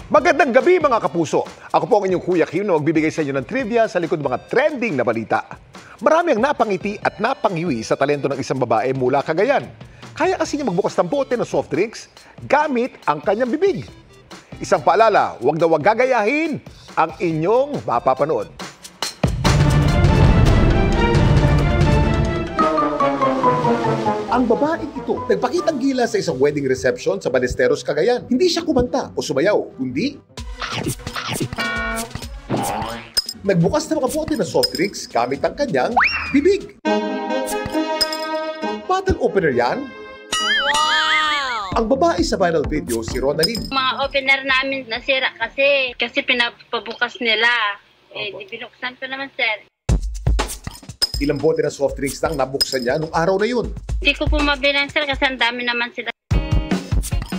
Magandang gabi mga kapuso. Ako po ang inyong Kuya Kim na magbibigay sa inyo ng trivia sa likod mga trending na balita. Marami ang napangiti at napanghiwi sa talento ng isang babae mula Cagayan. Kaya kasi niya magbukas ng bote ng soft drinks gamit ang kanyang bibig. Isang paalala, huwag na huwag gagayahin ang inyong mapapanood. Ang babaeng ito, nagpakitang gila sa isang wedding reception sa Ballesteros, Cagayan. Hindi siya kumanta o sumayaw, kundi nagbukas ng mga bote ng soft drinks gamit ang kanyang bibig. Bottle opener yan? Wow! Ang babae sa viral video, si Ronaldin. Mga opener namin nasira kasi pinapabukas nila. Di binuksan ko naman, sir. Ilang bote ng soft drinks lang nabuksan niya nung araw na yun. Hindi ko po mabilang, sir, kasi ang dami naman sila.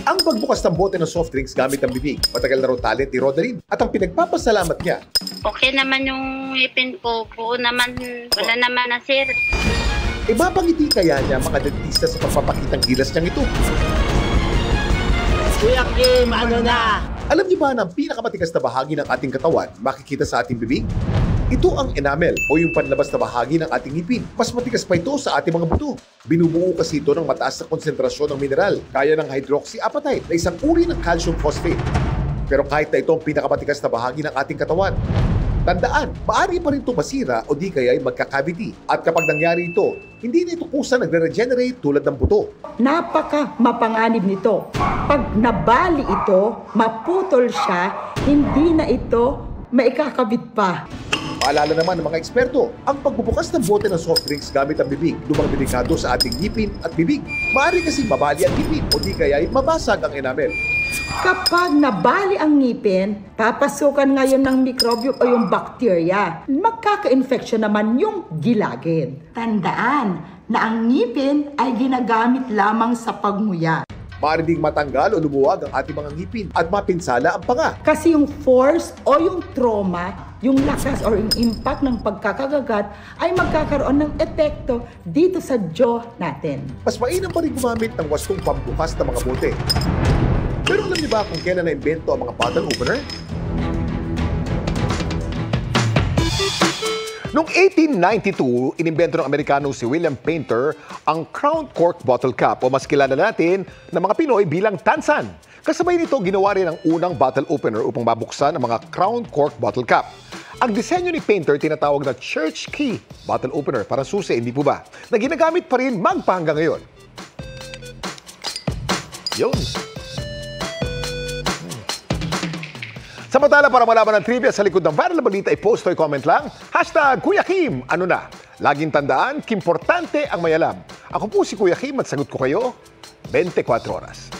Ang pagbukas ng bote ng soft drinks gamit ang bibig, matagal na raw talent ni Ronaldin. At ang pinagpapasalamat niya, Okay naman yung ipin ko. Buo naman, wala naman na, sir. mapangiti kaya niya mga dentista sa pagpapakitang gilas niyang ito. Kuya Kim, ano na? Alam niyo ba na ang pinakamatigas na bahagi ng ating katawan makikita sa ating bibig? Ito ang enamel o yung panlabas na bahagi ng ating ngipin. Mas matigas pa ito sa ating mga buto. Binubuo kasi ito ng mataas na konsentrasyon ng mineral, gaya ng hydroxyapatite na isang uri ng calcium phosphate. Pero kahit na ito ang pinakamatigas na bahagi ng ating katawan, tandaan, maaari pa rin ito masira o di kaya ay magkakavity. At kapag nangyari ito, hindi na ito kusang nagre-regenerate tulad ng buto. Napaka mapanganib nito. Pag nabali ito, maputol siya, hindi na ito maikakabit pa. Paalala naman ng mga eksperto, ang pagbubukas ng bote ng soft drinks gamit ang bibig, lumang delikado sa ating ngipin at bibig. Maaari kasing mabali ang ngipin o di kaya ay mabasag ang enamel. Kapag nabali ang ngipin, papasukan ngayon ng mikrobyo o yung bakterya. Magkaka-infection naman yung gilagid. Tandaan na ang ngipin ay ginagamit lamang sa pagmuya. Maaari ding matanggal o lumuwag ang ating mga ngipin at mapinsala ang panga. Kasi yung force o yung trauma, yung lakas or yung impact ng pagkakagagat ay magkakaroon ng epekto dito sa jaw natin. Mas mainam pa rin gumamit ng wastong pambukas ng mga bote. Pero alam niyo ba kung kailan na-invento ang mga bottle opener? Noong 1892, inimbento ng Amerikano si William Painter ang crown cork bottle cap o mas kilala natin ng mga Pinoy bilang tansan. Kasabay nito, ginawa rin ang unang bottle opener upang mabuksan ang mga crown cork bottle cap. Ang disenyo ni Painter tinatawag na church key bottle opener para susi, hindi po ba? Na ginagamit pa rin magpahanggang ngayon. Yun. Samantala, para malaman ang trivia sa likod ng viral na balita, i-post o i-comment lang. #Kuya Kim, ano na? Laging tandaan, kimportante ang may alam. Ako po si Kuya Kim at sagot ko kayo 24 oras.